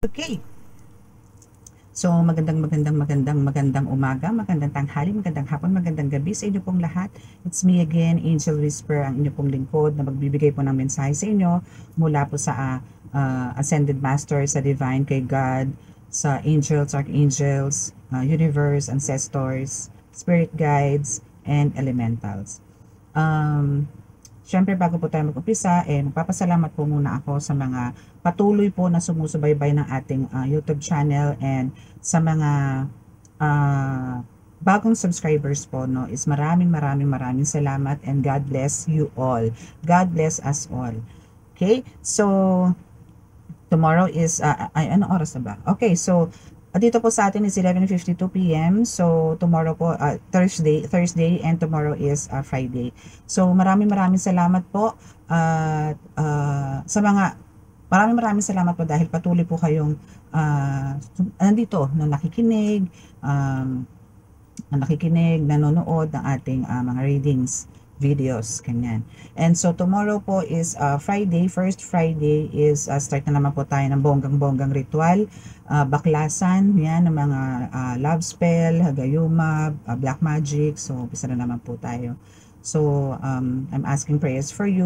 Okay. So, magandang umaga, magandang tanghali, magandang hapon, magandang gabi sa inyo pong lahat. It's me again, Angel Whisper, ang inyo pong lingkod na magbibigay po ng mensahe sa inyo mula po sa Ascended Master, sa Divine, kay God, sa Angels, Archangels, Universe, Ancestors, Spirit Guides, and Elementals. Siyempre bago po tayo mag-umpisa, magpapasalamat po muna ako sa mga patuloy po na sumusubaybay ng ating YouTube channel, and sa mga bagong subscribers po, no, is maraming salamat, and God bless you all. God bless us all. Okay? So, tomorrow is, ano oras na ba? Okay, so, dito po sa atin is 11:52 p.m. So, tomorrow po, Thursday, and tomorrow is Friday. So, maraming salamat po. Sa mga, maraming salamat po dahil patuloy po kayong nandito, nanonood ng ating mga readings, videos, ganyan. And so tomorrow po is Friday. First Friday is start na naman po tayo ng bonggang ritual, baklasan, yan, ng mga love spell, hagayuma, black magic. So umpisa na naman po tayo. So I'm asking prayers from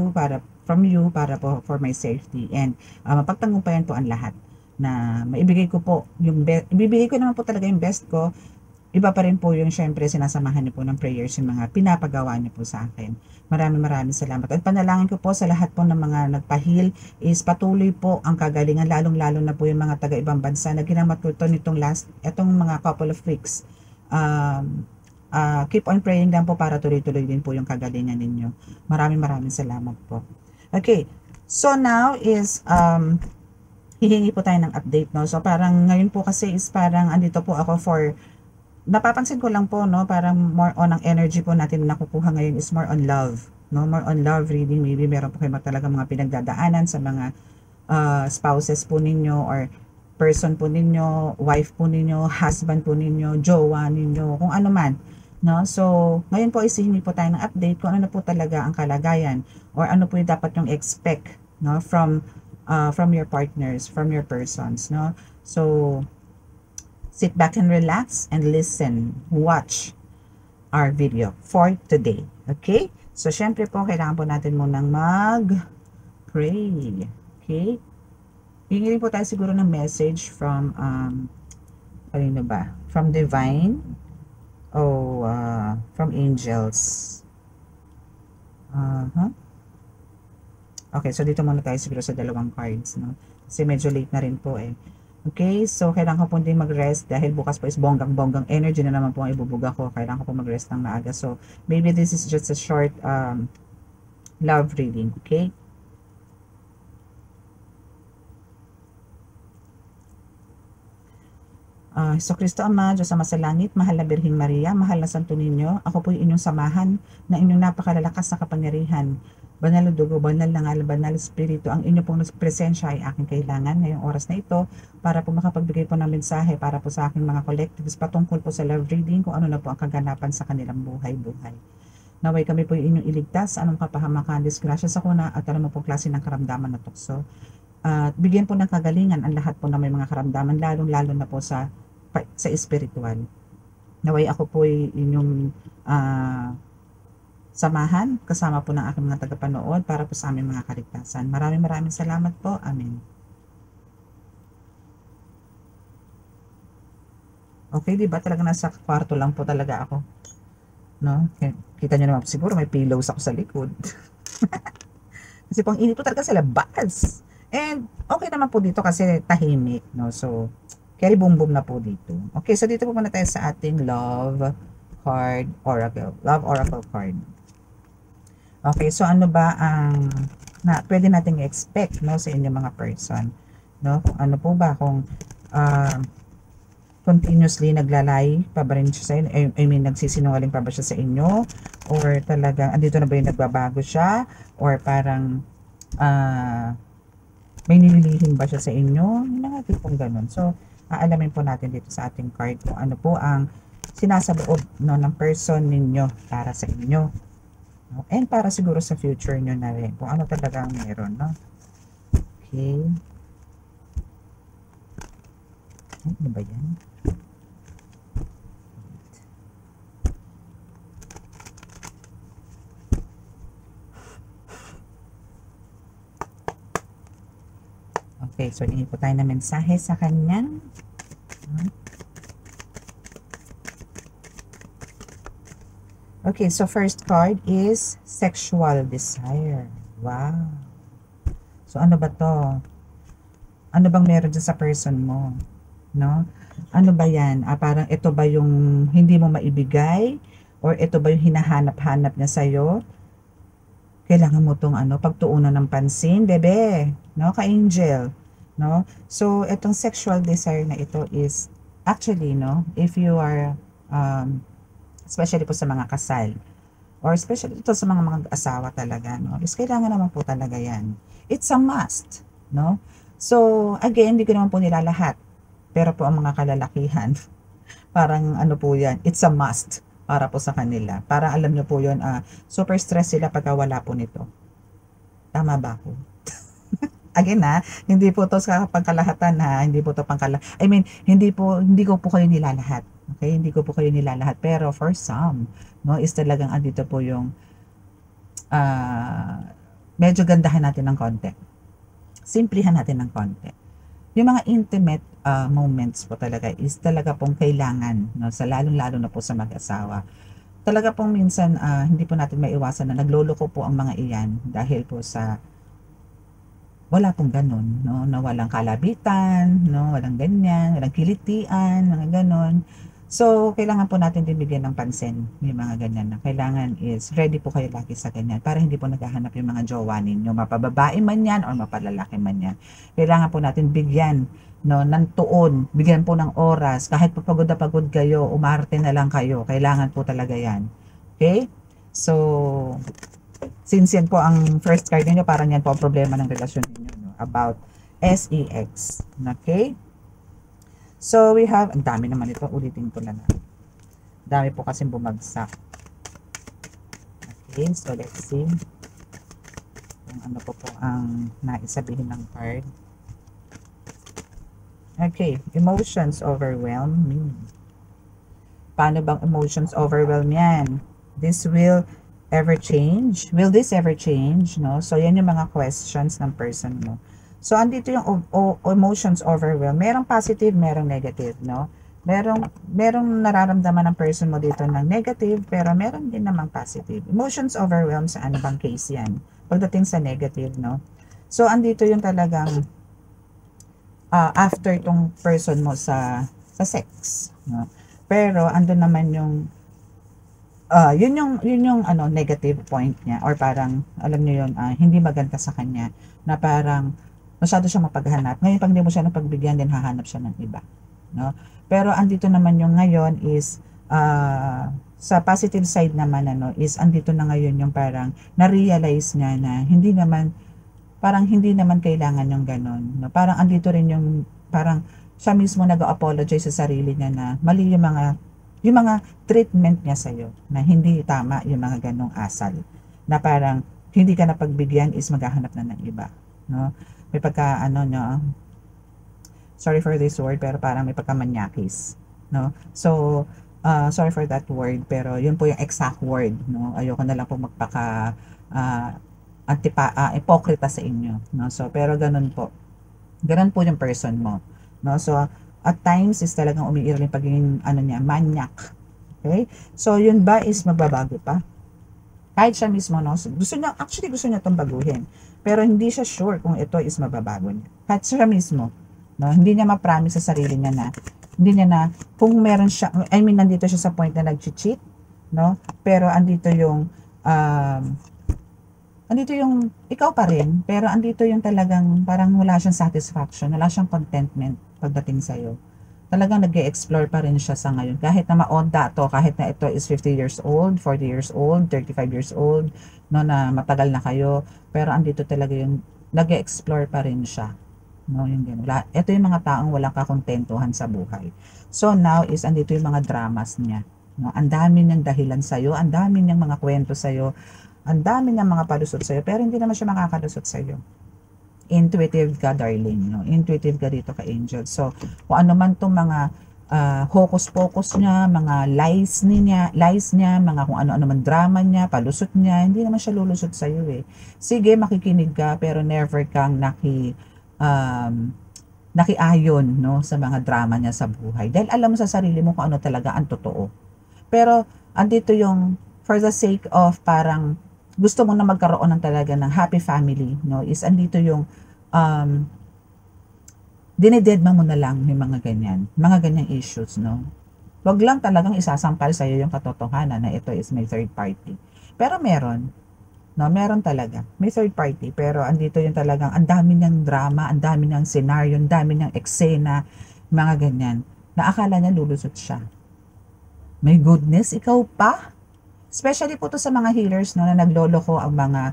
you para po for my safety, and mapagtagumpayan po ang lahat na maibigay ko po yung ibibigay ko naman po talaga yung best ko. Iba pa rin po yung syempre sinasamahan niyo po ng prayers yung mga pinapagawa niyo po sa akin. Maraming salamat. At panalangin ko po sa lahat po ng mga nagpahil is patuloy po ang kagalingan, lalong-lalo na po yung mga taga-ibang bansa na ginamat po ito etong mga couple of weeks. Keep on praying lang po para tuloy-tuloy din po yung kagalingan ninyo. Maraming salamat po. Okay, so now is hihingi po tayo ng update, no? So parang ngayon po kasi is parang andito po ako for, napapansin ko lang po, no, parang more on ang energy po natin na nakukuha ngayon is more on love, no, more on love reading. Maybe meron po kayo talaga mga pinagdadaanan sa mga spouses po ninyo, or person po ninyo, wife po ninyo, husband po ninyo, jowa ninyo, kung ano man, no. So ngayon po isihingi po tayo ng update kung ano na po talaga ang kalagayan, or ano po yung dapat yung expect, no, from your partners, from your persons, no. So sit back and relax and listen, watch our video for today. Okay? So, syempre po, kailangan po natin munang mag-pray. Okay? Hingin po tayo siguro ng message from, kanino ba? From Divine o from Angels. Okay, so dito muna tayo siguro sa dalawang cards, no? Kasi medyo late na rin po eh. Okay, so kailangan ko po din mag-rest dahil bukas po is bonggang energy na naman po ang ibubuga ko. Kailangan ko po mag-rest ng maaga. So, maybe this is just a short love reading, okay? So Kristo Ama, Diyos Ama sa langit, mahal na Birheng Maria, mahal na Santo Niño, ako po yung inyong samahan na inyong napakalalakas na kapangyarihan. Banal na dugo, banal na ngal, banal espiritu, ang inyo pong presensya ay aking kailangan ngayong oras na ito para po makapagbigay po ng mensahe para po sa aking mga collectives patungkol po sa love reading, kung ano na po ang kaganapan sa kanilang buhay-buhay. Naway kami po yung inyong iligtas sa anong kapahamakan, disgrasya sa kuna at alam mo po klase ng karamdaman na tukso. At bigyan po ng kagalingan ang lahat po na may mga karamdaman, lalong-lalo na po sa spiritual. Naway ako po ay inyong samahan, kasama po ng aking mga tagapanood para po sa aming mga kaligtasan. Maraming salamat po. Amen. Okay, di ba? Talaga nasa kwarto lang po talaga ako. No? Kita nyo naman siguro may pillows ako sa likod. Kasi pang init po talaga sa labas. And okay naman po dito kasi tahimik, no? So, carry boom na po dito. Okay, so dito po muna tayo sa ating love card oracle. Love oracle card. Okay, so ano ba ang pwede nating expect, no, sa inyong mga person, no? Ano po ba kung continuously naglalay pa ba rin siya sa inyo? I mean, nagsisinungaling pa ba siya sa inyo? Or talagang andito na ba yung nagbabago siya? Or parang may nililihim ba siya sa inyo? Yung mga tipong ganun. So, aalamin po natin dito sa ating card kung ano po ang sinasaboob, no, ng person ninyo para sa inyo. And para siguro sa future nyo na rin, kung ano talagang meron, no? Okay. Ay, ano ba yan? Okay, so hingi po tayo ng mensahe sa kanya. Okay, so first card is sexual desire. Wow. So ano ba to? Ano bang meron dyan sa person mo? No? Ano ba yan? Parang ito ba yung hindi mo maibigay? Or ito ba yung hinahanap-hanap niya sa'yo? Kailangan mo tong pagtuunan ng pansin, bebe. No? Ka-angel. No? So, itong sexual desire na ito is actually, no? If you are, especially po sa mga kasal, or especially ito sa mga asawa talaga, no? Is kailangan naman po talaga yan. It's a must, no? So, again, hindi ko naman po nila lahat. Pero po ang mga kalalakihan, parang ano po yan, it's a must para po sa kanila. Para alam nyo po yun, super stress sila pagka wala po nito. Tama ba ako? Again hindi po to sa pangkalahatan hindi po to I mean, hindi ko po kayo nilalahat. Okay, hindi ko po kayo nilalahat. Pero for some, no, is talagang andito po yung medyo gandahan natin ng konti. Simplihan natin ng konti. Yung mga intimate moments po talaga is talaga pong kailangan, no, sa lalong-lalo na po sa mag-asawa. Talaga pong minsan hindi po natin maiwasan na nagloloko po ang mga iyan dahil po sa wala pong ganun, no, na walang kalabitan, no, walang ganyan, walang kilitian, mga ganun. So, kailangan po natin din bigyan ng pansin yung mga ganyan na kailangan is ready po kayo lagi sa ganyan para hindi po naghahanap yung mga jowa ninyo, mapababae man yan or mapalalaki man yan. Kailangan po natin bigyan, no, ng tuon, bigyan po ng oras, kahit po pagod na pagod kayo, umarte na lang kayo, kailangan po talaga yan. Okay? So, since yan po ang first card ninyo, parang yan po ang problema ng relasyon ninyo, no? About sex. Okay? So, we have, ang dami naman ito, ulitin ko lang. Dami po kasing bumagsak. Okay, so let's see. Kung ano po ang naisabihin ng card. Okay, emotions overwhelm me. Paano bang emotions overwhelm yan? This will ever change? Will this ever change? No? So, yan yung mga questions ng person mo. So, andito yung emotions overwhelm. Merong positive, merong negative, no? Merong nararamdaman ng person mo dito ng negative, pero meron din namang positive. Emotions overwhelm, sa ano bang case yan? Pagdating sa negative, no? So, andito yung talagang after tong person mo sa sex, no? Pero, ando naman yung yun yung negative point niya, or parang alam niyo yun, hindi maganda sa kanya, na parang masyado siya mapaghanap. Ngayon, pag hindi mo siya napagbigyan, din hahanap siya ng iba, no? Pero andito naman yung ngayon is sa positive side naman, is andito na ngayon yung parang na-realize niya na hindi naman kailangan yung ganon, no? Parang andito rin yung parang siya mismo nag-apologize sa sarili niya na mali yung mga treatment niya sa'yo, na hindi tama yung mga ganong asal, na parang hindi ka napagbigyan is maghahanap na ng iba, no? May pagka sorry for this word, pero parang may pagkamanyakis, no? So, sorry for that word, pero yun po yung exact word, no? Ayoko na lang po magpaka hipokrita sa inyo, no? So, pero ganun po yung person mo, no? So, at times is talagang umiiral yung pagiging niya, manyak. Okay? So, yun ba is magbabago pa? Kahit siya mismo, no? Gusto niya itong baguhin. Pero hindi siya sure kung ito is mababago niya. Kahit siya mismo, no? Hindi niya ma-promise sa sarili niya kung meron siya, nandito siya sa point na nag-cheat, no? Pero andito yung ikaw pa rin, pero andito yung talagang parang wala siyang satisfaction, wala siyang contentment pagdating sa'yo. Talagang nag-e-explore pa rin siya sa ngayon. Kahit na ma-onda to, kahit na ito is 50 years old, 40 years old, 35 years old, no, na matagal na kayo, pero andito talaga yung nag-e-explore pa rin siya. No, yung ganun. Ito yung mga taong walang kakontentuhan sa buhay. So now is andito yung mga dramas niya. No, ang dami niyang dahilan sa'yo, ang dami niyang mga kwento sa'yo, ang dami niyang mga palusot sa'yo, pero hindi naman siya makakalusot sa'yo. intuitive ka, darling, no? Intuitive ka dito ka angel. So, kung ano man tong mga hocus-pocus niya, mga lies niya, mga kung ano-ano man drama niya, palusot niya, hindi naman siya lulusot sa iyo eh. Sige, makikinig ka, pero never kang nakiayon, no, sa mga drama niya sa buhay. Dahil alam mo sa sarili mo kung ano talaga ang totoo. Pero, andito yung, for the sake of parang, gusto mo na magkaroon ng talaga ng happy family, no, is andito yung, dinededma mo na lang yung mga ganyang issues, no. Wag lang talagang isasampal sa iyo yung katotohanan na ito is may third party. Pero meron, no, meron talaga. May third party, pero andito yung talagang ang dami niyang drama, ang dami niyang senaryo, ang dami niyang eksena, mga ganyan, na akala niya lulusot siya. My goodness, ikaw pa? Especially po to sa mga healers, no, na nagloloko ang mga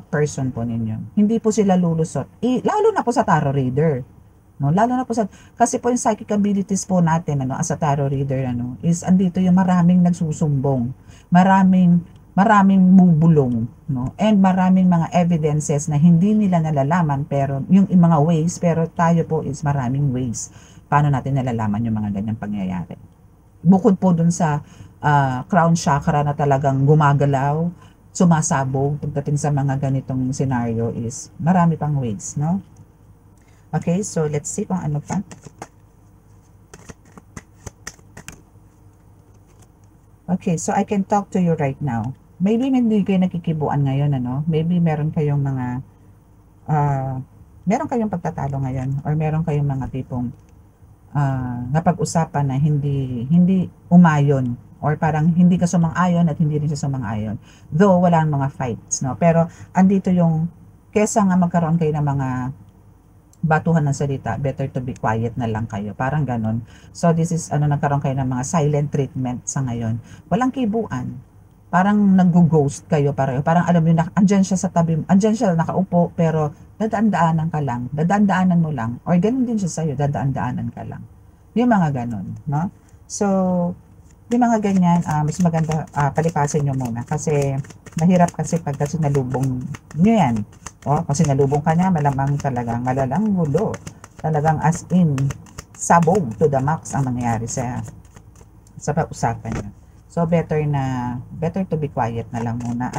person po ninyo. Hindi po sila lulusot. Lalo na po sa tarot reader. No, lalo na po sa, kasi po yung psychic abilities po natin, ano, as a tarot reader, ano, is andito yung maraming nagsusumbong, maraming bubulong, no, and maraming mga evidences na hindi nila nalalaman, pero yung mga ways, pero tayo po is maraming ways paano natin nalalaman yung mga ganyang pangyayari. Bukod po dun sa crown chakra na talagang gumagalaw, sumasabog pagdating sa mga ganitong scenario, is marami pang ways, no? Okay, so let's see kung ano pa. Okay, so I can talk to you right now. Maybe hindi kayo nakikibuan ngayon, ano? Maybe meron kayong mga, meron kayong pagtatalo ngayon, or meron kayong mga tipong napag-usapan na hindi umayon, or parang hindi ka sumang-ayon at hindi rin siya sumang-ayon. Though wala mga fights, no? Pero andito yung, kesa nga magkaroon kayo ng mga batuhan ng salita, better to be quiet na lang kayo. Parang ganon. So, this is, nagkaroon kayo ng mga silent treatment sa ngayon. Walang kibuan. Parang nag-ghost kayo pareho. Parang alam niyo, andyan siya sa tabi, andyan siya nakaupo, pero dadaan-daanan ka lang. Dadaan-daanan mo lang. Or ganon din siya sa'yo, dadaan-daanan ka lang. Yung mga ganon, no? So, yung mga ganyan, mas maganda palipasin nyo muna. Kasi, mahirap kasi pagka sinalubong nyo yan. Kasi nalubong ka niya, malamang talagang malalang gulo. Talagang as in, sabog to the max ang mangyayari sa pag-usapan niya. So, better to be quiet na lang muna.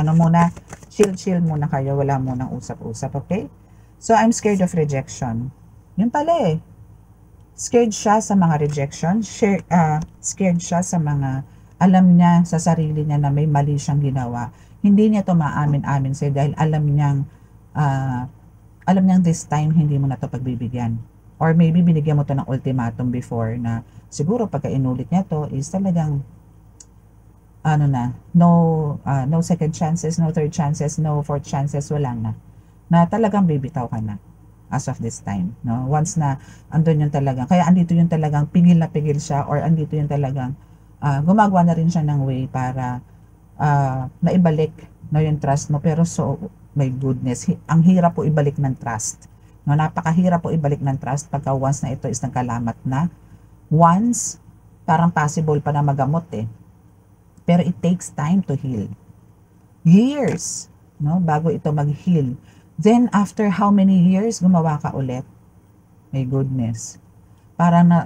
Chill muna kayo, wala munang usap-usap, okay? So, I'm scared of rejection. Yun pala eh. Scared siya sa mga rejection. Scared siya sa mga, alam niya sa sarili niya na may mali siyang ginawa. Hindi niya to maamin-amin sa'yo dahil alam niyang this time hindi mo na to pagbibigyan, or maybe binigyan mo to ng ultimatum before na siguro pagka inulit niya to is talagang no second chances, no third chances, no fourth chances, wala na talagang bibitaw ka na as of this time, no? Once na andun yung talagang, kaya andito yung talagang pigil na pigil siya, or andito yung talagang gumagawa na rin siya ng way para naibalik na yung trust mo. Pero so my goodness, ang hirap po ibalik ng trust. No, napakahirap po ibalik ng trust pagka once na ito is nagkalamat na. Once, parang possible pa na magamot eh. Pero it takes time to heal. Years, no, bago ito mag-heal. Then, after how many years, gumawa ka ulit? My goodness. Parang na,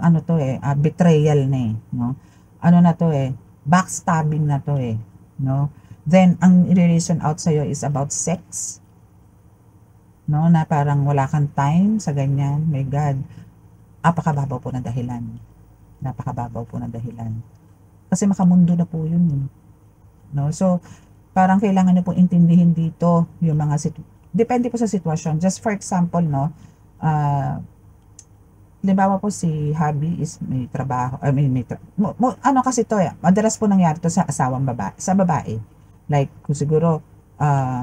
betrayal na eh, no? Na to eh, backstabbing na to eh, no? Then, ang i-reason out sa'yo is about sex. No? Na parang wala kang time sa ganyan. My God. Napakababaw po ng dahilan. Napakababaw po ng dahilan. Kasi makamundo na po yun. No? So, parang kailangan nyo pong intindihin dito yung mga depende po sa sitwasyon. Just for example, no? Halimbawa po si hubby is may trabaho. Kasi to eh. Madalas po nangyari to sa asawang babae. Sa babae. Like, kung siguro,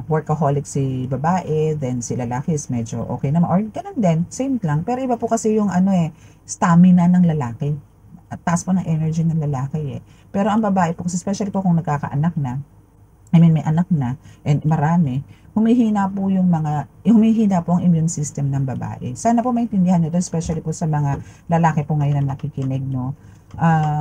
workaholic si babae, then si lalaki is medyo okay naman. Or ganun din, same lang. Pero iba po kasi yung stamina ng lalaki. At taas po ng energy ng lalaki eh. Pero ang babae po, kasi especially po kung nagkakaanak na, may anak na, and marami, humihina po ang immune system ng babae. Sana po maintindihan nyo to, especially po sa mga lalaki po ngayon na nakikinig, no?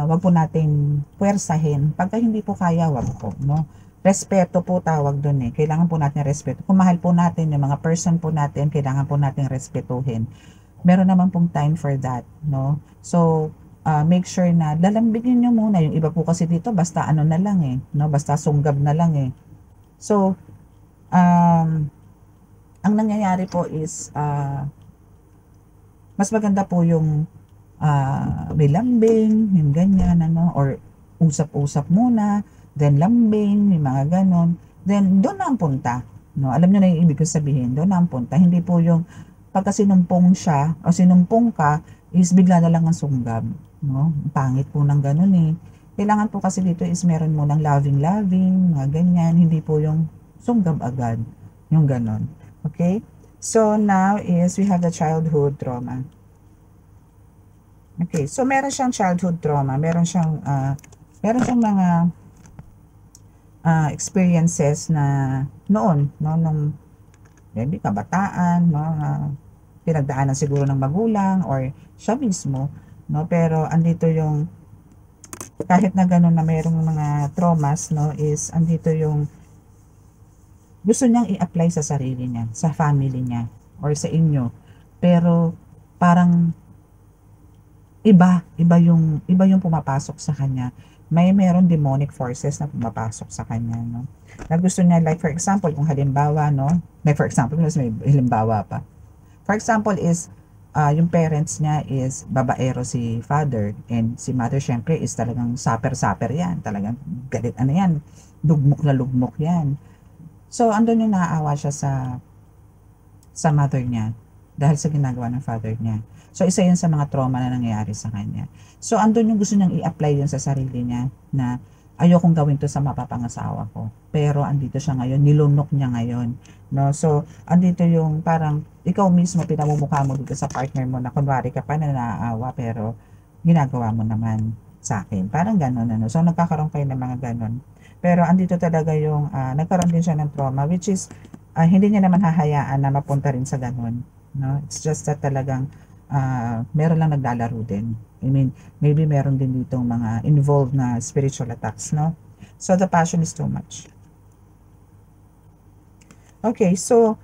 Wag po nating puwersahin. Pagka hindi po kaya, wag po, no? respeto po tawag dun eh. Kailangan po natin respeto. Kung mahal po natin yung mga person po natin, kailangan po natin respetuhin. Meron naman pong time for that, no? So, make sure na lalambigin nyo muna. Yung iba po kasi dito, basta ano na lang eh, no? Basta sunggab na lang eh. So, ang nangyayari po is, mas maganda po yung may lambing, yung ganyan, ano, or usap-usap muna, then lambing, may mga ganon, then doon na ang punta. No? Alam nyo na yung ibig ko sabihin, doon na ang punta. Hindi po yung pagka sinumpong siya o sinumpong ka, is bigla na lang ang sunggab. No? Pangit po ng ganon eh. Kailangan po kasi dito is meron mo ng loving-loving, mga ganyan, hindi po yung sunggab agad, yung ganon. Okay? So, now is we have the childhood trauma. Okay, so meron siyang childhood trauma, meron siyang mga experiences na noon, no, nung maybe kabataan, no, pinagdaanan siguro ng magulang or siya mismo, no, pero andito yung kahit na gano'n na mayroong mga traumas, no, is andito yung gusto niyang i-apply sa sarili niya, sa family niya, or sa inyo. Pero parang iba yung pumapasok sa kanya. Meron demonic forces na pumapasok sa kanya, no. Na gusto niya, like for example, kung halimbawa, no, like for example, mas may halimbawa pa. For example is, yung parents niya is babaero si father, and si mother syempre is talagang saper-saper yan, talagang galit ano yan, lugmok na lugmok yan. So, andun yung naaawa siya sa mother niya dahil sa ginagawa ng father niya. So, isa yun sa mga trauma na nangyayari sa kanya. So, andun yung gusto niyang i-apply yun sa sarili niya na ayokong gawin to sa mapapangasawa ko. Pero andito siya ngayon, nilunok niya ngayon. No? So, andito yung parang ikaw mismo pinamumukha mo dito sa partner mo na kunwari ka pa na naaawa pero ginagawa mo naman sa akin. Parang gano'n. Ano? So, nagkakaroon kayo ng mga gano'n. Pero andito talaga yung nagkaroon din siya ng trauma, which is hindi niya naman hahayaan na mapunta rin sa ganun. No? It's just that talagang meron lang naglalaro din. I mean, maybe meron din ditong mga involved na spiritual attacks, no? So, the passion is too much. Okay, so,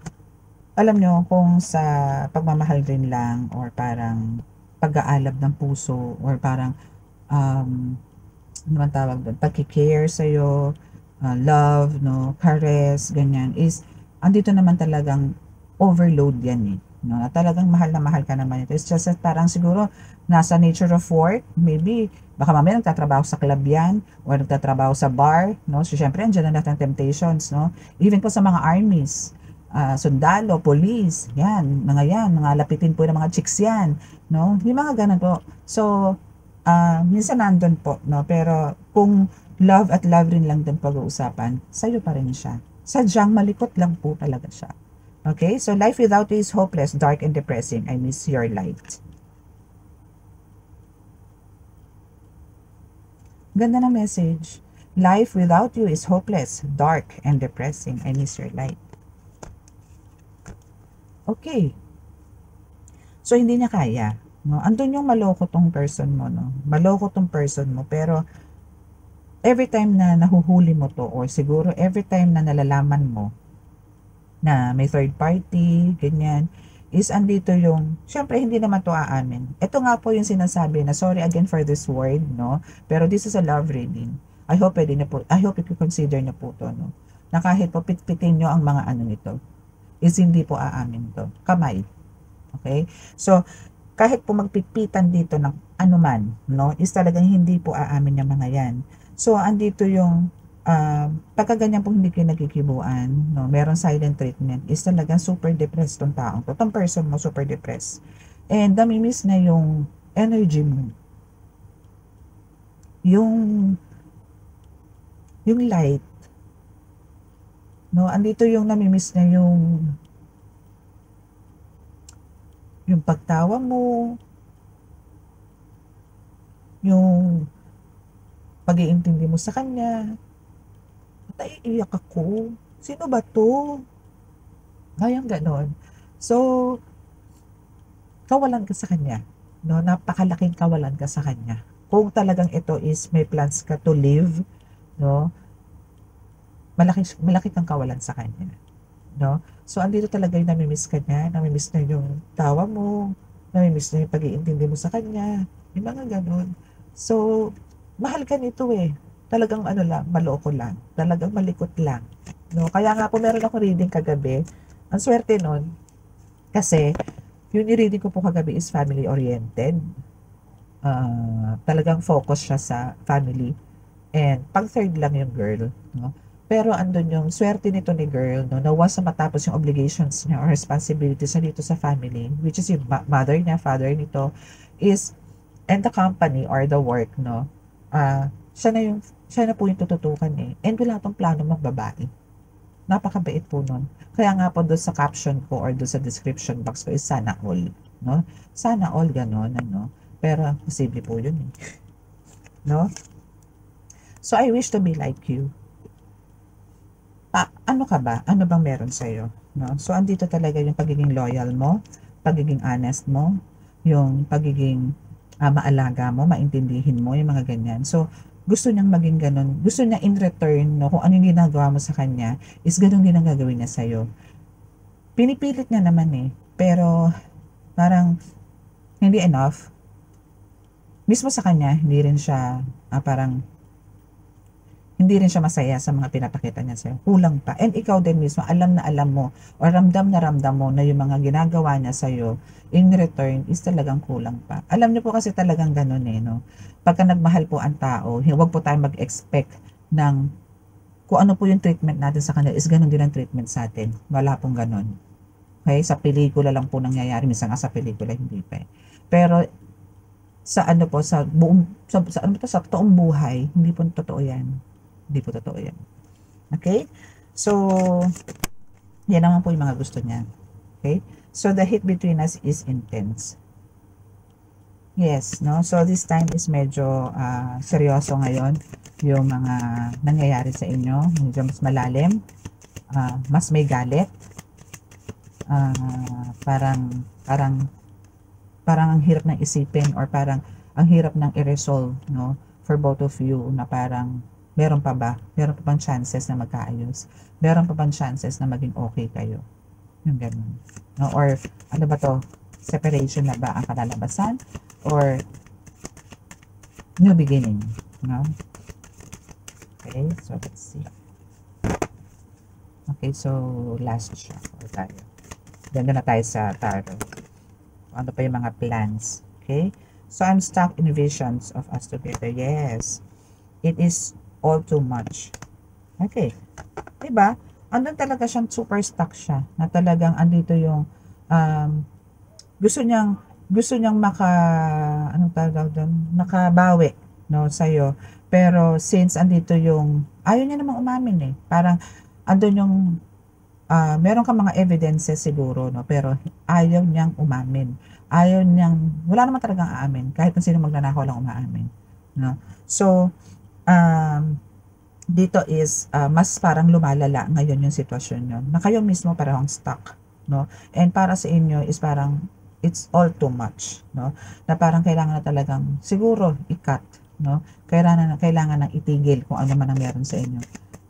alam nyo, kung sa pagmamahal din lang or parang pag-aalab ng puso or parang ano man tawag doon, pagkikare sa'yo, love, no, caress, ganyan, is, andito naman talagang overload yan eh. No, na talagang mahal na mahal ka naman ito. It's just that parang siguro nasa nature of work, maybe, baka mamaya nagtatrabaho sa club yan, or nagtatrabaho sa bar, no, so syempre, andyan na natin temptations, no, even po sa mga armies, sundalo, police, yan, mga lapitin po ng mga chicks yan, no, yung mga ganun po. So, minsan nandun po, no? Pero kung love at love rin lang din pag-uusapan, sa'yo pa rin siya. Sadyang malikot lang po talaga siya. Okay? So, life without you is hopeless, dark, and depressing. I miss your light. Ganda ng message. Life without you is hopeless, dark, and depressing. I miss your light. Okay. So, hindi niya kaya. No, andun yung maloko tong person mo, no? Maloko tong person mo, pero every time na nahuhuli mo to, or siguro every time na nalalaman mo na may third party, ganyan, is andito yung, syempre hindi naman to aamin. Ito nga po yung sinasabi na, sorry again for this word, no? Pero this is a love reading. I hope you consider na po to, no? Na kahit po pitpitin nyo ang mga ano nito, is hindi po aamin to. Kamay. Okay? So, kahit po magpipitan dito ng anuman, no, is talagang hindi po aamin yung mga yan. So, andito yung, pagka ganyan po hindi kayo nagkikibuan, no, meron silent treatment, is talagang super depressed tong taong to. Tong person mo, super depressed. And namimiss na yung energy mo. Yung light. No, andito yung namimiss na yung pagtawa mo, yung pag-iintindi mo sa kanya. Naiiyak ako. Sino ba to? Ngayang ganon. So, kawalan ka sa kanya. No? Napakalaking kawalan ka sa kanya. Kung talagang ito is may plans ka to live, no? malaki kang kawalan sa kanya. No? So, andito talaga yung namimiss ka niya, namimiss na yung tawa mo, namimiss na yung pag-iintindi mo sa kanya, yung mga ganun. So, mahal ka nito eh. Talagang ano lang, maloko lang. Talagang malikot lang. No? Kaya nga po meron ako reading kagabi. Ang swerte nun, kasi yung i-reading ko po kagabi is family-oriented. Talagang focus siya sa family. And pang third lang yung girl. No? Pero andun yung swerte nito ni girl, no, na once na matapos yung obligations niya or responsibilities niya dito sa family, which is yung mother niya, father nito, is, and the company or the work, no, siya na po yung tututukan eh. And wala pang plano magbabae. Napakabait po nun. Kaya nga po doon sa caption ko or doon sa description box ko is sana all. No? Sana all ganon, ano. Pero posible po yun eh. No? So I wish to be like you. Ano ka ba? Ano bang meron sa'yo? No? So andito talaga yung pagiging loyal mo, pagiging honest mo, yung pagiging maalaga mo, maintindihin mo, yung mga ganyan. So, gusto niyang maging ganun. Gusto niya in return, no, kung ano yung ginagawa mo sa kanya, is ganun din ang gagawin niya sa'yo. Pinipilit niya naman eh, pero parang hindi enough. Mismo sa kanya, hindi rin siya hindi rin siya masaya sa mga pinapakita niya sa'yo. Kulang pa. And ikaw din mismo, alam na alam mo, o ramdam na ramdam mo na yung mga ginagawa niya sa'yo, in return, is talagang kulang pa. Alam niyo po kasi talagang ganun eh, no? Pagka nagmahal po ang tao, huwag po tayo mag-expect ng kung ano po yung treatment natin sa kanila, is ganun din ang treatment sa atin. Wala pong ganun. Okay? Sa pelikula lang po nangyayari. Minsan nga sa pelikula, hindi pa eh. Pero, sa ano po, sa buong, sa totoong buhay, hindi po totoo yan. Hindi po totoo yan. Okay? So, yan naman po yung mga gusto niya. Okay? So, the hate between us is intense. Yes, no? So, this time is medyo seryoso ngayon yung mga nangyayari sa inyo. Medyo mas malalim. Mas may galit. Parang ang hirap ng isipin or parang ang hirap ng i-resolve, no? For both of you na parang meron pa ba? Meron pa bang chances na magkaayos? Meron pa bang chances na maging okay kayo? Yung ganun. No? Or ano ba to? Separation na ba ang kalalabasan? Or new beginning? No? Okay, so let's see. Okay, so last shuffle tayo. Ganda na tayo sa tarot. Ano pa yung mga plans? Okay? So I'm stuck in visions of us together. Yes. It is all too much. Okay. Diba? Andun talaga siyang super stuck siya. Na talagang andito yung gusto niyang nakabawi, no, sa'yo. Pero since andito yung, ayaw niya namang umamin eh. Parang andun yung, meron ka mga evidences siguro, no, pero ayaw niyang umamin. Wala naman talagang aamin. Kahit na sino magnanakaw lang umaamin. No? So, dito is mas parang lumalala ngayon yung sitwasyon nyo na kayo mismo parang stuck, no? And para sa inyo is parang it's all too much, no? Na parang kailangan na talagang siguro i-cut, no? Kailangan nang itigil kung ano man ang meron sa inyo.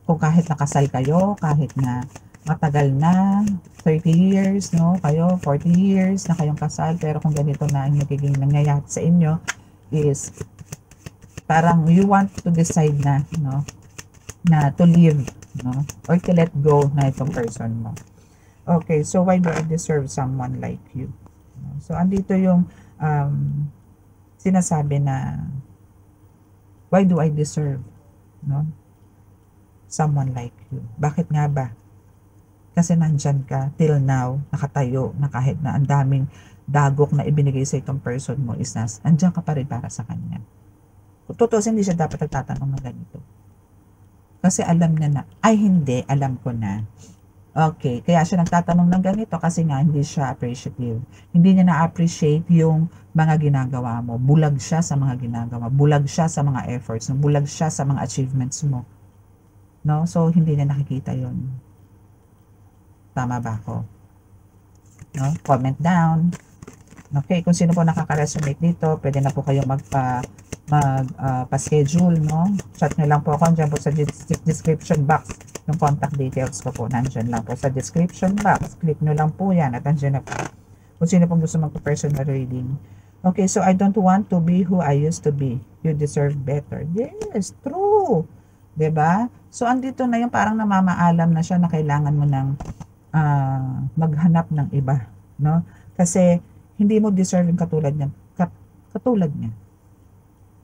Kung kahit nakasal kayo, kahit na matagal na 30 years, no? Kayo 40 years na kayong kasal, pero kung ganito na ang nagiging nangyayari sa inyo is parang you want to decide na, no, na to leave, no, or to let go na itong person mo. Okay, so why do I deserve someone like you? So andito yung sinasabi na why do I deserve, no, someone like you? Bakit nga ba? Kasi nandyan ka till now, nakatayo na kahit na ang daming dagok na ibinigay sa itong person mo is andyan ka pa rin para sa kanya. Totoo, hindi siya dapat nagtatanong ng ganito. Kasi alam niya na, ay hindi, alam ko na. Okay, kaya siya nagtatanong ng ganito kasi nga hindi siya appreciative. Hindi niya na-appreciate yung mga ginagawa mo. Bulag siya sa mga ginagawa. Bulag siya sa mga efforts. Bulag siya sa mga achievements mo. No? So, hindi niya nakikita yon. Tama ba ako? No? Comment down. Okay, kung sino po nakaka-resonate dito, pwede na po kayong pa-schedule, no? Chat nyo lang po ako, dyan po sa description box. Yung contact details ko po, nandyan lang po sa description box. Click nyo lang po yan at andyan na po. Kung sino pong gusto magpa-personal reading. Okay, so I don't want to be who I used to be. You deserve better. Yes, true. 'Di ba? So andito na yung parang namamaalam na siya na kailangan mo ng maghanap ng iba, no? Kasi hindi mo deserve yung katulad niya, katulad niya,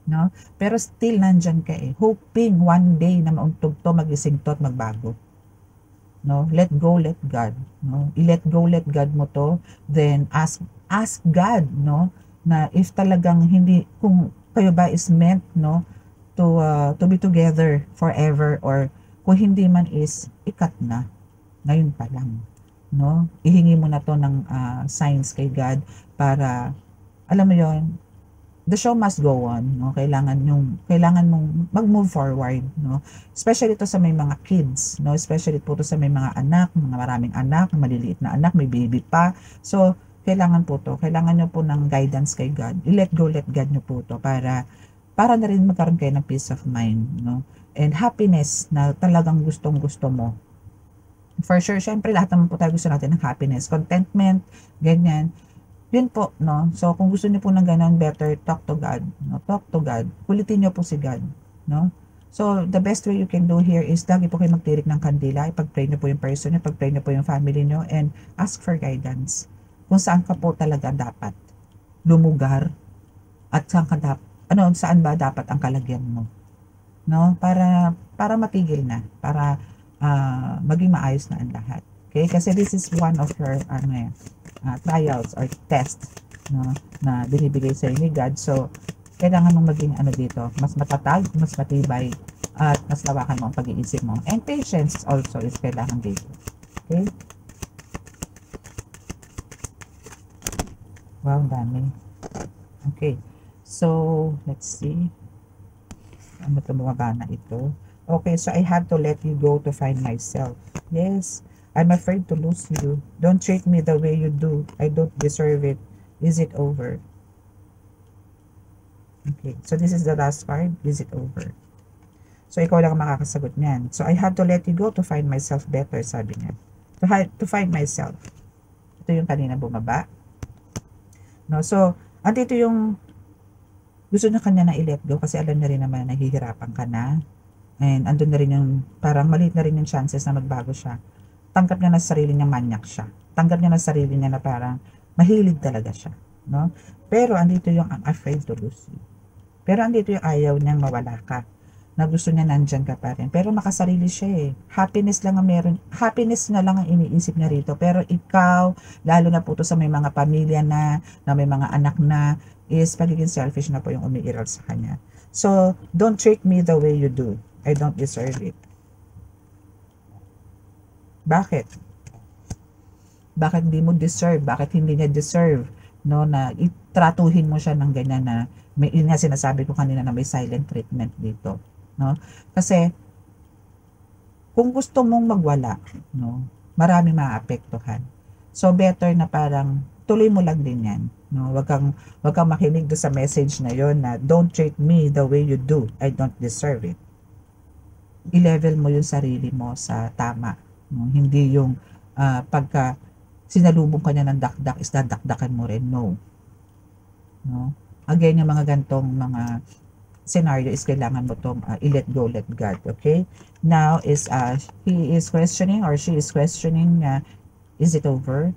no? Pero still nandyan ka hoping one day na mauntog to, magising to at magbago, no? Let go, let God, no? I-let go, let God mo to, then ask God, no? Na if talagang hindi, kung kayo ba is meant, no, to be together forever, or kung hindi man is ikat na ngayon pa lang, no? Ihingi mo na to ng signs kay God para alam mo yon, the show must go on, no? Kailangan mong mag-move forward, no? Especially to sa may mga kids, no? Especially po to sa may mga anak, mga maraming anak, maliliit na anak, may baby pa. So kailangan nyo po ng guidance kay God. I-let go, let God nyo po to para na rin magkaroon kayo ng peace of mind, no? And happiness na talagang gustong-gusto mo. For sure, syempre lahat naman po tayo gusto natin ng happiness, contentment, ganyan. Yun po, no? So kung gusto niyo po ng ganun, better talk to God, no? Talk to God. Kulitin niyo po si God, no? So the best way you can do here is lagi po kayo magtirik ng kandila, ipag-pray niyo po yung person niyo, ipag-pray niyo po yung family niyo, and ask for guidance. Kung saan ka po talaga dapat lumugar at saan ba dapat ang kalagyan mo, no? Para matigil na, para maging maayos na ang lahat. Okay? Kasi this is one of her trials or tests, no, na binibigay sa ni God. So, kailangan mong maging dito, mas matatag, mas matibay, at mas lawakan mo ang pag-iisip mo. And patience also is kailangan dito. Okay? Wow, dami. Okay. So, let's see. Ano ito, bumaba na ito. Okay, so I have to let you go to find myself. Yes, I'm afraid to lose you. Don't treat me the way you do. I don't deserve it. Is it over? Okay, so this is the last card. Is it over? So, ikaw lang ang makakasagot niyan. So, I have to let you go to find myself better, sabi niya. To find myself. Ito yung kanina bumaba. No, so, andito yung gusto na kanya na i-let go kasi alam na rin naman na nahihirapan ka na. And andun na rin yung, parang maliit na rin yung chances na magbago siya. Tanggap niya na sa sarili niya, manyak siya. Tanggap niya na sa sarili niya na parang mahilig talaga siya, no? Pero andito yung I'm afraid to lose you. Pero andito yung ayaw niyang mawala ka. Na gusto niya nandyan ka pa rin. Pero makasarili siya Happiness lang ang meron. Happiness na lang ang iniisip niya rito. Pero ikaw, lalo na po to sa may mga pamilya na may mga anak na, is pagiging selfish na po yung umiiral sa kanya. So, don't treat me the way you do. I don't deserve it. Bakit? Bakit hindi mo deserve? Bakit hindi niya deserve? No, na itratuhin mo siya ng ganyan na yun nga sinasabi ko kanina na may silent treatment dito. No? Kasi, kung gusto mong magwala, no, marami maapektuhan. So, better na parang tuloy mo lang din yan. No? Wag kang makinig do sa message na yon na don't treat me the way you do. I don't deserve it. I-level mo yung sarili mo sa tama. No? Hindi yung pagka sinalubong ka niya ng dakdak is dadakdakan mo rin. No. No? Again, yung mga gantong mga scenario is kailangan mo itong i-let go, let God. Okay? Now is he is questioning or she is questioning is it over?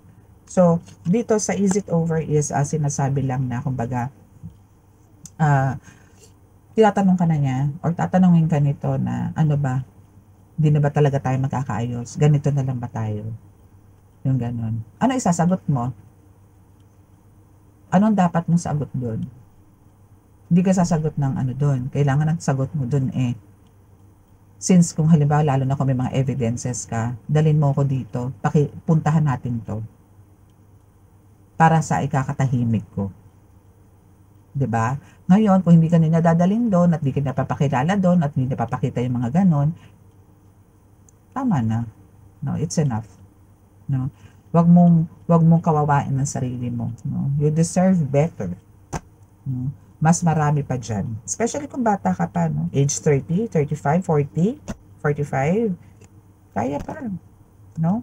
So, dito sa is it over is sinasabi lang na kumbaga tinatanong ka na niya or tatanungin ka nito na ano ba, hindi na ba talaga tayo magkakaayos? Ganito na lang ba tayo? Yung ganun. Ano isasagot mo? Anong dapat mong sagot doon? Hindi ka sasagot ng ano doon. Kailangan ang sagot mo doon since kung halimbawa lalo na kung may mga evidences ka, dalhin mo ko dito, puntahan natin to para sa ikakatahimik ko. 'Di ba? Ngayon, kung hindi ka nila dadalhin doon at hindi ka napapakilala doon at hindi napapakita yung mga ganon, tama na. No, it's enough. No? wag mong kawawain ang sarili mo, no? You deserve better, no? Mas marami pa diyan. Especially kung bata ka pa, no? Age 30, 35, 40, 45, kaya pa, no?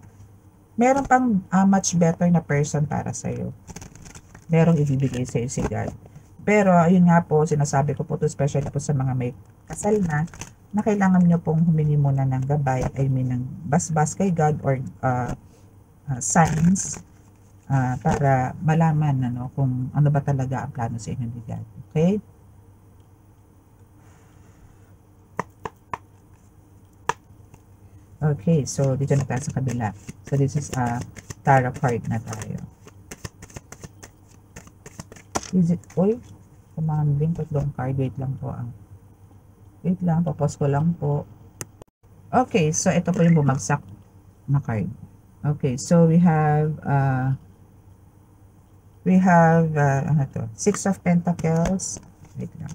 Meron pang much better na person para sa iyo. Merong ibibigay sa iyo si God. Pero ayun nga po, sinasabi ko po to especially po sa mga may kasal na kailangan nyo pong humingi muna ng gabay, I mean ng basbas kay God or signs para malaman ano, kung ano ba talaga ang plano sa inyo ni God. Okay? Okay, so dito na tayo sa kabila. So this is tarot card na tayo. Is it, oy, kumambing tatlong card. Wait lang po. Wait lang, papos ko lang po. Okay, so ito po yung bumagsak na card. Okay, so we have ano to? Six of Pentacles. Wait lang.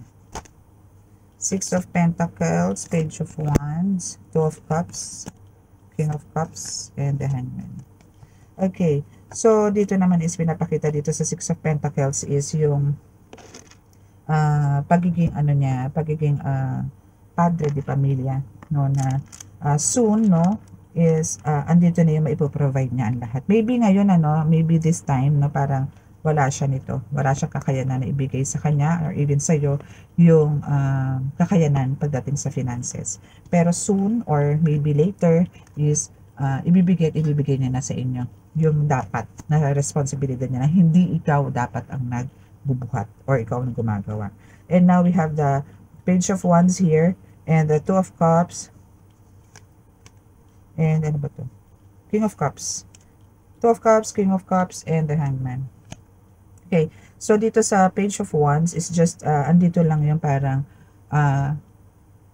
Six of Pentacles, Page of Wands, Two of Cups, King of Cups, and the Hangman. Okay, so dito naman is pinapakita dito sa Six of Pentacles is yung pagiging ano niya, pagiging padre di pamilya, no, na soon, no, is andito na yung maipoprovide niya ang lahat. Maybe ngayon, ano, maybe this time, no, parang wala siya nito. Wala siya kakayanan na ibigay sa kanya or even sa'yo yung kakayanan pagdating sa finances. Pero soon or maybe later is ibibigay niya na sa inyo yung dapat na responsibilidad niya na hindi ikaw dapat ang nagbubuhat or ikaw ang gumagawa. And now we have the Page of Wands here and the Two of Cups and ano ba to? King of Cups. Two of Cups, King of Cups, and the Hangman. Okay, so dito sa Page of Wands is just, andito lang yung parang,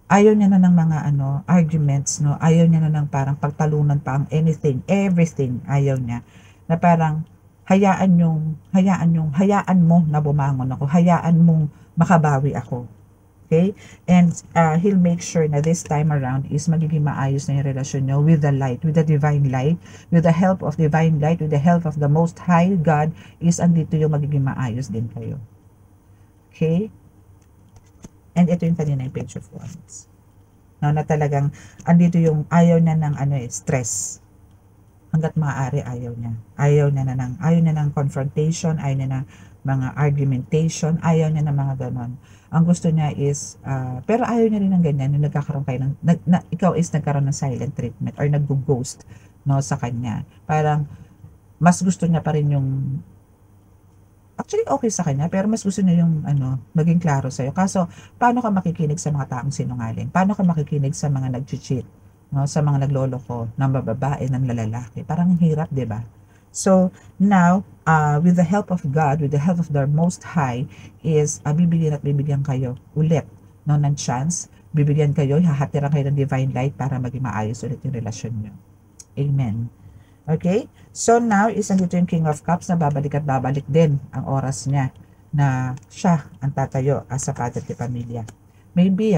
ayaw niya na ng mga ano, arguments, no? Ayaw niya na ng parang pagtalunan pa ang anything, everything, ayaw niya. Na parang, hayaan mo na bumangon ako, hayaan mong makabawi ako. Okay? And he'll make sure na this time around is magiging maayos na yung relasyon nyo with the light, with the divine light, with the help of divine light, with the help of the Most High God, is andito yung magiging maayos din kayo. Okay? And ito yung kanina yung Page of Wands. No, na talagang andito yung ayaw niya ng ano stress. Hanggat maaari ayaw niya. Ayaw niya ng confrontation, ayaw niya ng mga argumentation, ayaw niya ng mga ganon. Ang gusto niya is, pero ayaw niya rin ng ganyan, na nagkakaroon kayo ng, ikaw is nagkaroon ng silent treatment or nag-ghost, no, sa kanya. Parang, mas gusto niya pa rin yung, actually okay sa kanya, pero mas gusto niya yung, ano, maging klaro sa'yo. Kaso, paano ka makikinig sa mga taong sinungaling? Paano ka makikinig sa mga nag-cheat, no, sa mga nagloloko, ng babae, ng lalaki? Parang hirap, di ba? So, now, with the help of God, with the help of the Most High, is bibigyan kayo ulit, no, ng chance. Bibigyan kayo, hahatiran kayo ng divine light para maging maayos ulit yung relasyon nyo. Amen. Okay? So, now, is andito yung King of Cups na babalik at babalik din ang oras niya na siya ang tatayo as a padre de pamilya. Maybe,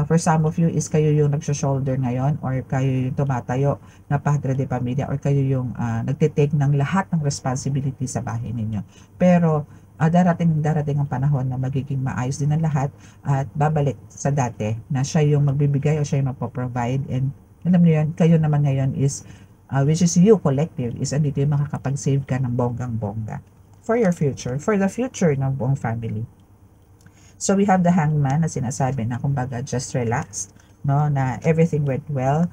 for some of you is kayo yung nagsho-shoulder ngayon or kayo yung tumatayo na padre de pamilya or kayo yung nagtitake ng lahat ng responsibility sa bahay ninyo. Pero darating ang panahon na magiging maayos din ang lahat at babalik sa dati na siya yung magbibigay o siya yung magpo-provide, and alam niyo yun, kayo naman ngayon is which is you collective is andito yung makakapag-save ka ng bonggang-bongga for your future, for the future ng buong family. So we have the Hangman na sinasabi na kumbaga just relax, no, na everything went well,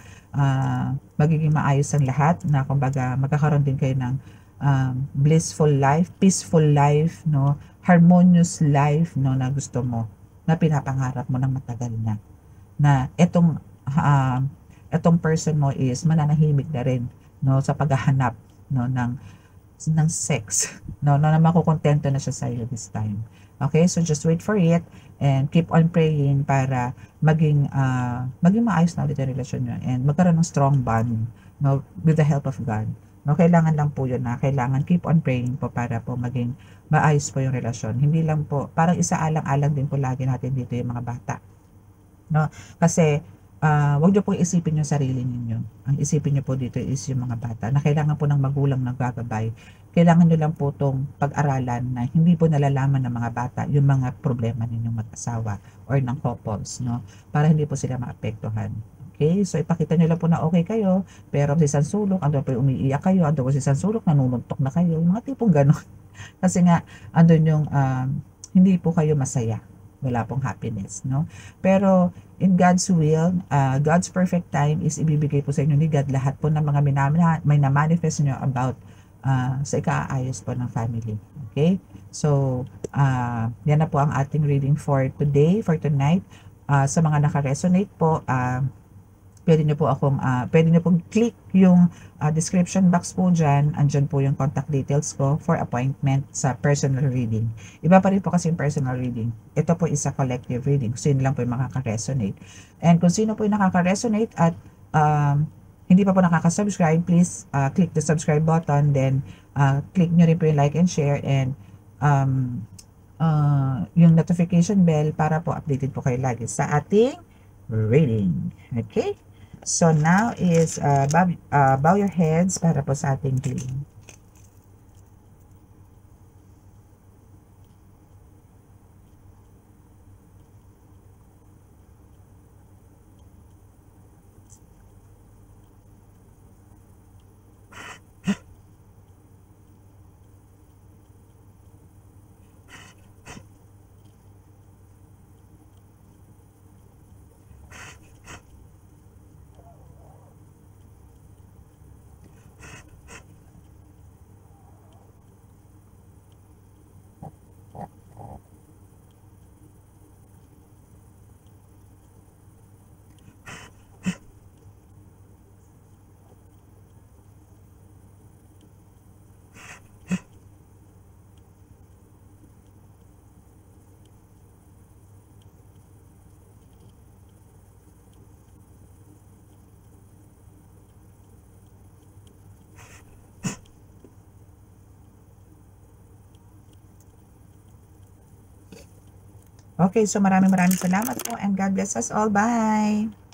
magiging maayos ang lahat, na kumbaga magkakaroon din kayo ng blissful life, peaceful life, no, harmonious life, no, na gusto mo, na pinapangarap mo ng matagal na etong person mo is mananahimik na rin, no, sa paghahanap, no, ng sex, no, na makukontento na siya sa iyo this time. Okay, so just wait for it and keep on praying para maging maayos na ulit ang relasyon nyo and magkaroon ng strong bond, no, with the help of God. No, kailangan lang po yun, na kailangan keep on praying po para po maging maayos po yung relasyon. Hindi lang po, parang isaalang-alang din po lagi natin dito yung mga bata. No, kasi wag niyo po isipin yung sarili ninyo. Ang isipin niyo po dito is yung mga bata na kailangan po ng magulang na gagabay. Kailangan niyo lang po 'tong pag-aralan na hindi po nalalaman ng mga bata yung mga problema ninyong mag-asawa or ng couples, 'no, para hindi po sila maapektuhan. Okay, so ipakita niyo lang po na okay kayo, pero sa isang sulok andun po yung umiiyak kayo, andun po sa isang sulok nanununtok na kayo, yung mga tipong gano'n. Kasi nga andun yung, hindi po kayo masaya, wala pong happiness, 'no. Pero in God's will, God's perfect time is ibibigay po sa inyo ni God lahat po ng mga mina-manifest niyo about, sa ikaayos po ng family, okay. So, yan na po ang ating reading for today, for tonight. Sa mga naka-resonate po, pwede niyo pong click yung description box po diyan, andiyan po yung contact details ko for appointment sa personal reading. Iba pa rin po kasi yung personal reading. Ito po is a collective reading, so yun lang po yung makaka-resonate. And kung sino po yung nakaka-resonate at hindi pa po nakaka-subscribe, please click the subscribe button, then click nyo rin po yung like and share, and yung notification bell para po updated po kayo lagi sa ating reading. Okay? So now is bow your heads para po sa ating healing. Okay, so maraming salamat po and God bless us all. Bye!